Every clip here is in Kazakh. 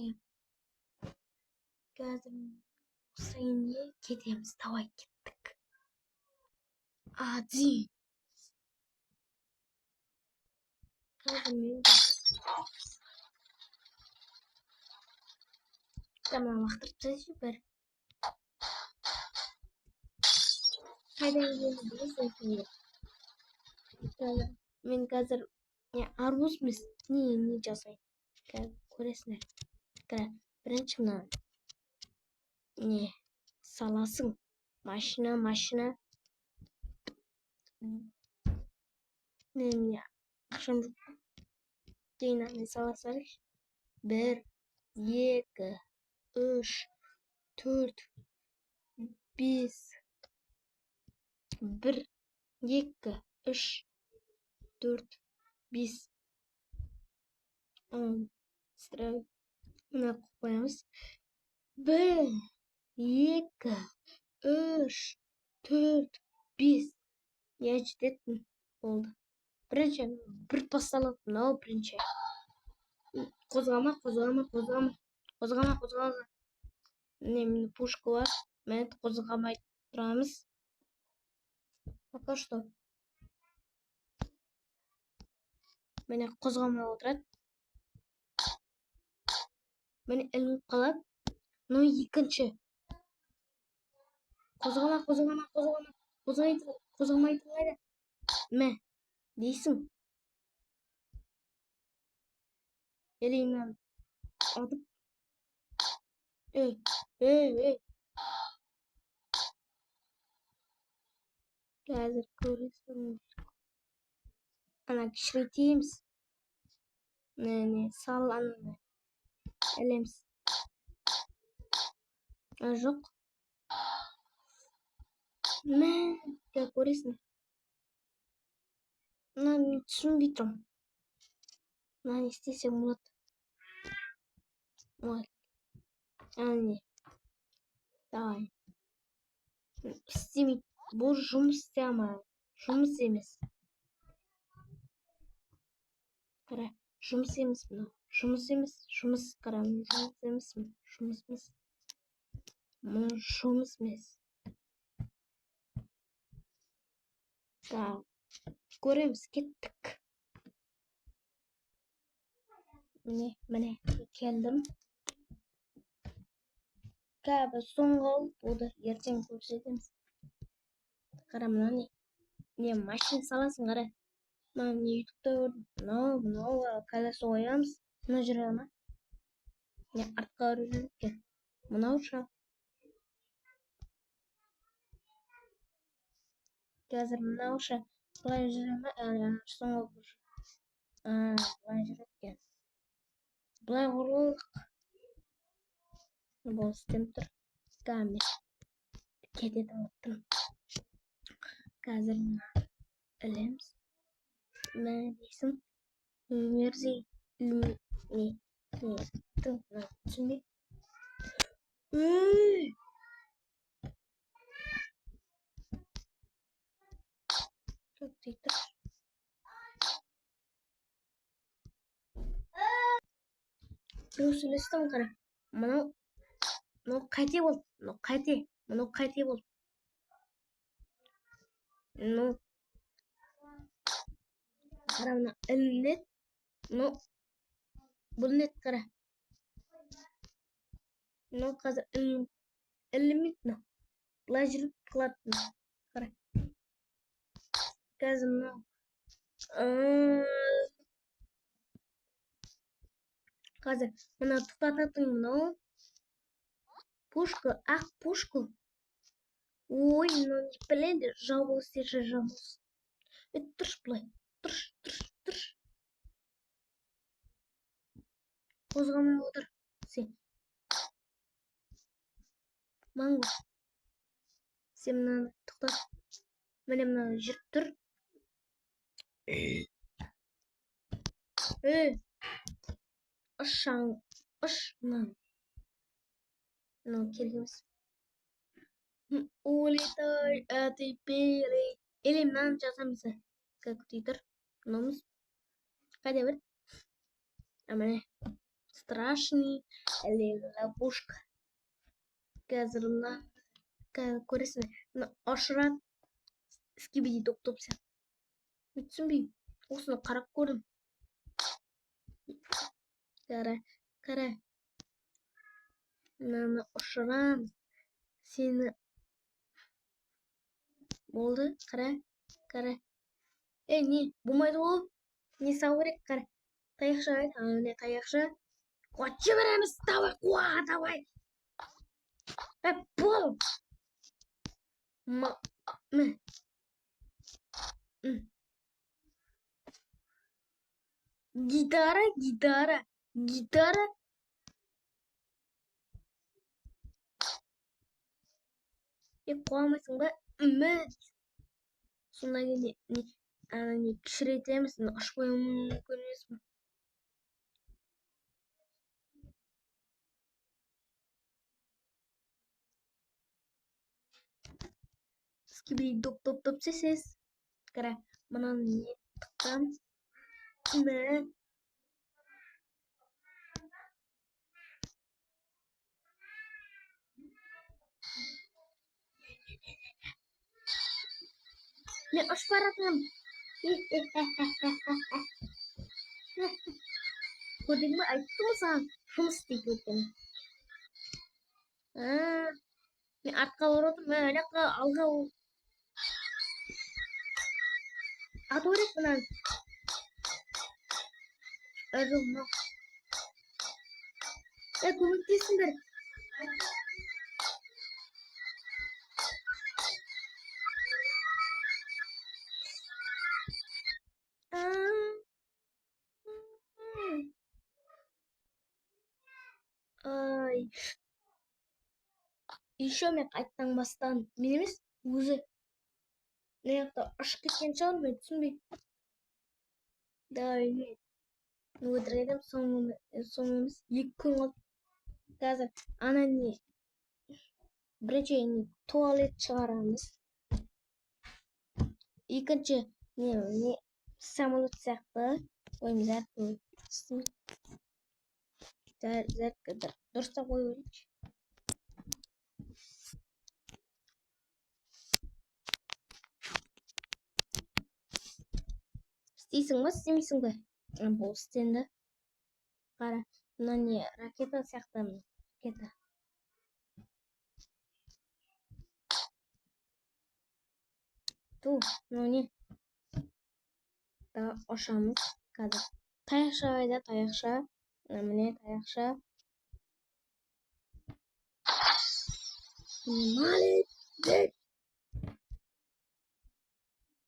ya. Geldim. Hüseyin'e kedimiz tava gittik. Adi. Geldim. Tamam vakti süper. Haydi gidelim. Geldim. Ben hazır. Ya armuz mis. Ni casay. Gel koresine. Gel. Birinci mi? Ne? Salasın. Maşına. Ne ya? Akşam deyinə salasarıq. 1, 2, 3, 4, 5, 1, 2, 3, 4, 5, 10. Sıra buna koyamız. 1, 2, 3, 4, 5. Geçtik mi? Oldu. Birinci bir pastalık ne o birinci? Kozgama. Ne puşku var. Ben kozgamay duramız. Пока что. Meni kozgamay oturadi. Meni ilgim qiladi. No ikkinchi. Qo'zg'amaydi. Nima deysin? Elingdan otib. Ey. Hozir ko'rasan. Ana kishritimiz. Ne sallanma. Elimiz. Yo'q. Nima ko'rasan? Ben tushunmayman. Ben istesem bo'ladi. Voy. Yani. Давай. İstemiyorum. Bu жұмыс емес. Қара, жұмыс емес мынау. Жұмыс емес. Қара, жұмыс емес. Мұны жұмыс емес. Көреміз, кеттік. Міне, келдім. Кәбі соңғы болды. Ертең көрсетеміз. Қара, мына не машина саласың, қара. Мен ютубта көрдім. Мынау колесо қоямыз. Мына жүре ма? Не артқа үріп екен. Мынау ша. Қазір мынау ша. Былай жүре ма? Соңғы бір. Былай жүре екен. Былай құрылық. Бұл істем тұр. Камер. Кетеді оттым. Қазір мына ілеміз. Мына дейсің. Өмірзей. Түсінбей. Çok değildir. Görüşürüz kara. Bunu kaydı bol. Bunu kaydı bol. Kara bunu elnet. Bu net kara. Kazı elmet no. Lajır klat no. Kara. Kazı no. Kazı bunu tutatın no. Пушка, пушку. Ой, ну не блин, жалуйся. Это трш. Қозғамай отыр. Сен. Манго. Сен мынаны тоқтат. Міне мынаны жүріп тұр. Ұш мынаны. Мынау келгіміз. Улетай, а ты перей. Или мынаны жазамыз. Как титр. Мынамыз. Қайда бір? Міне. страшный или ловушка. Қазір мына көресің, мына ашырады скибиди топ сияқты. Мен түсінбеймін. Осыны қарап көрдім. Қара. Мынаны ұшырамыз. Сені болды. Қара. Не? Болмайды ол. Не салу керек? Қара. Таяқша айт. Міне таяқша. Қуатшы береміз. Давай. Бол. Гитара. Қуамайсың ба? Сонда не кішірейтеміз, ашпай мүмкін емес пе? Скибиди топ сес. Қара, мынаны не тыққан? Мен ұшып баратырмын. Көрдің бе, айттым ғой саған, жұмыс істейді екен. Мен артқа барып отырмын, мен алға ату керек мынаны. Көмектесіңдер. Еще мен қайттан бастан. Мен емес, өзі. Мен жақта ұшып кеткен шығар, мен түсінбеймін. Давай, өтіредім, соңымыз 2 күн қалды. Қазір ана не бірінші туалет шығарамыз. Екінші не самолет сияқты ойымыз әркім дұрыстап қою керекші. Істейсің ба, істемейсің бе? Бұл істенді. Қара, мына не ракета сияқты, ракета. Мынау не? Ашамыз қазір. Таяқша айда, таяқша. Міне таяқша. Молодец.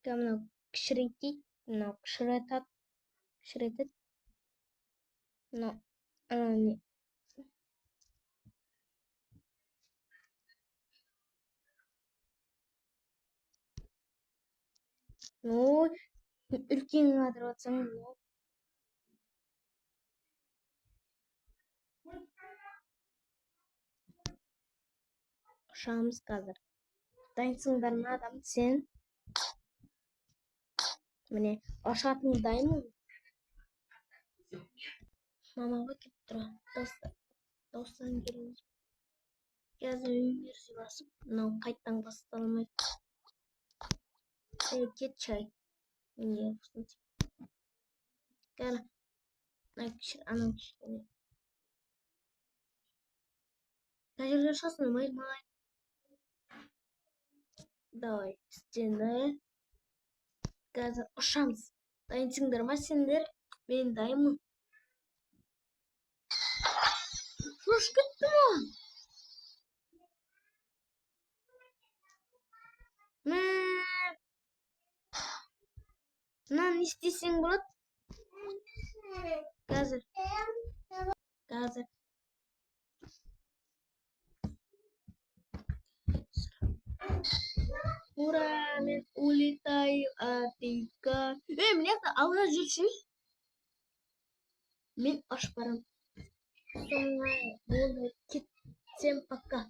Мынау кішірейтейді. Мынау кішіретеді. Мынау не? Үлкен қатырып атсаң, ұшамыз қазір. Дайынсыңдар ма адам сен? Міне, ұшатын дайынмын. Мамаға кеп тұра. Достан келіңіз. Қазір үймерсе басып, мынау қайттан басталмайды. Кет чай. Не болсын. Кәл. Анау кішкене. Тәжірге шығасын, май. Давай, істенді. Қазір ұшамыз. Дайынсыңдар ма сендер? Мен дайынмын. Ұшып кетті ма? Мынаны не істесең болады? Қазір. Ура, мен улетаю от пика. Міне жақта алға жүрші. Мен ашып барам. Соңай болды, кетсем пока.